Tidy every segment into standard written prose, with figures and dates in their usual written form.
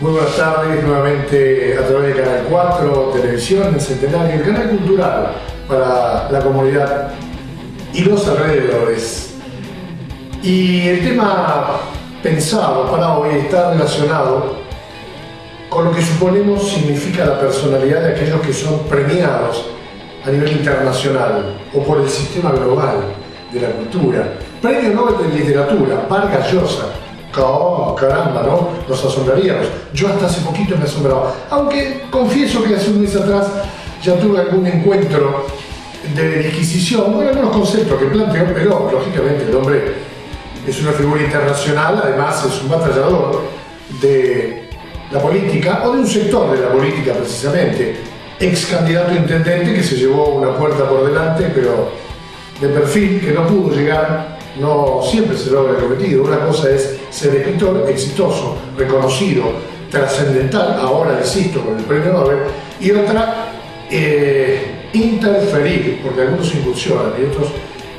Muy buenas tardes, nuevamente a través de Canal 4, Televisión, el Centenario, el canal cultural para la comunidad y los alrededores. Y el tema pensado para hoy está relacionado con lo que suponemos significa la personalidad de aquellos que son premiados a nivel internacional o por el sistema global de la cultura. Premio Nobel de Literatura, Vargas Llosa. Oh, caramba, ¿no? Nos asombraríamos. Yo hasta hace poquito me asombraba. Aunque confieso que hace un mes atrás ya tuve algún encuentro de disquisición con algunos conceptos que planteó, pero lógicamente el hombre es una figura internacional, además es un batallador de la política, o de un sector de la política precisamente, ex candidato a intendente que se llevó una puerta por delante, pero de perfil, que no pudo llegar. No siempre se logra el cometido. Una cosa es ser escritor exitoso, reconocido, trascendental, ahora insisto con el premio Nobel, y otra, interferir, porque algunos incursionan y otros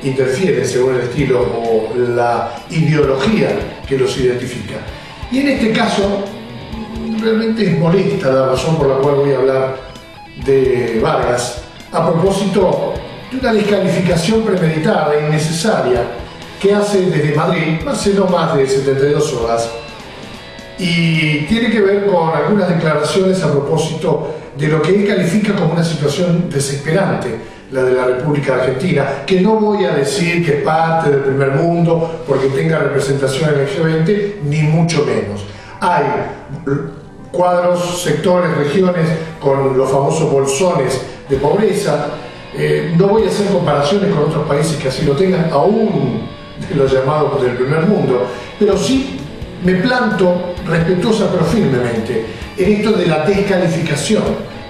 interfieren según el estilo o la ideología que los identifica. Y en este caso, realmente es molesta la razón por la cual voy a hablar de Vargas, a propósito de una descalificación premeditada e innecesaria que hace desde Madrid hace no más de 72 horas, y tiene que ver con algunas declaraciones a propósito de lo que él califica como una situación desesperante, la de la República Argentina, que no voy a decir que es parte del primer mundo porque tenga representación en el G20, ni mucho menos. Hay cuadros, sectores, regiones con los famosos bolsones de pobreza. No voy a hacer comparaciones con otros países que así lo tengan, aún de los llamados del primer mundo, pero sí me planto respetuosa pero firmemente en esto de la descalificación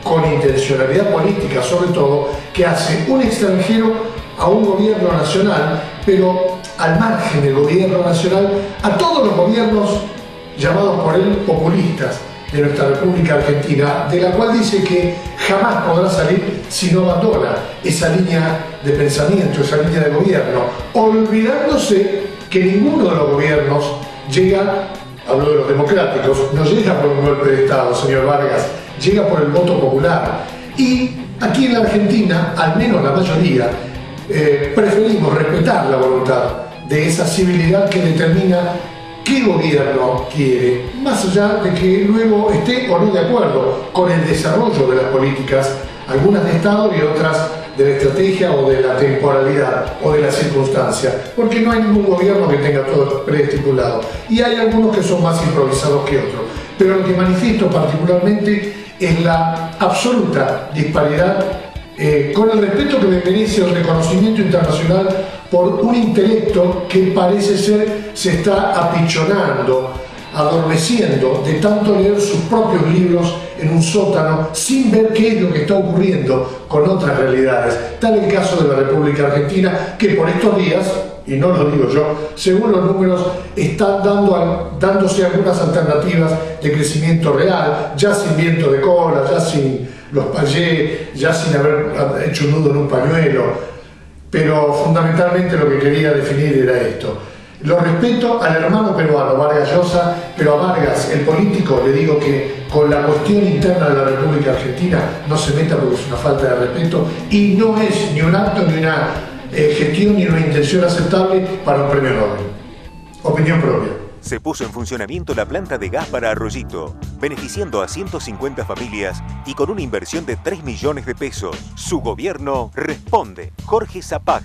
con intencionalidad política, sobre todo, que hace un extranjero a un gobierno nacional, pero al margen del gobierno nacional, a todos los gobiernos llamados por él populistas de nuestra República Argentina, de la cual dice que jamás podrá salir si no abandona esa línea de pensamiento, esa línea de gobierno, olvidándose que ninguno de los gobiernos llega, hablo de los democráticos, no llega por un golpe de Estado, señor Vargas, llega por el voto popular. Y aquí en la Argentina, al menos la mayoría, preferimos respetar la voluntad de esa civilidad que determina qué gobierno quiere, más allá de que luego esté o no de acuerdo con el desarrollo de las políticas, algunas de Estado y otras de la estrategia o de la temporalidad o de la circunstancia, porque no hay ningún gobierno que tenga todo preestipulado y hay algunos que son más improvisados que otros. Pero lo que manifiesto particularmente es la absoluta disparidad, con el respeto que me merece el reconocimiento internacional por un intelecto que parece ser se está apichonando, adormeciendo de tanto leer sus propios libros en un sótano sin ver qué es lo que está ocurriendo con otras realidades. Tal el caso de la República Argentina, que por estos días, y no lo digo yo, según los números, están dándose algunas alternativas de crecimiento real, ya sin viento de cola, ya sin los payés, ya sin haber hecho un nudo en un pañuelo. Pero fundamentalmente lo que quería definir era esto. Lo respeto al hermano peruano, Vargas Llosa, pero a Vargas, el político, le digo que con la cuestión interna de la República Argentina no se meta porque es una falta de respeto y no es ni un acto, ni una gestión, ni una intención aceptable para un premio Nobel. Opinión propia. Se puso en funcionamiento la planta de gas para Arroyito, beneficiando a 150 familias y con una inversión de 3 millones de pesos. Su gobierno responde. Jorge Zapag.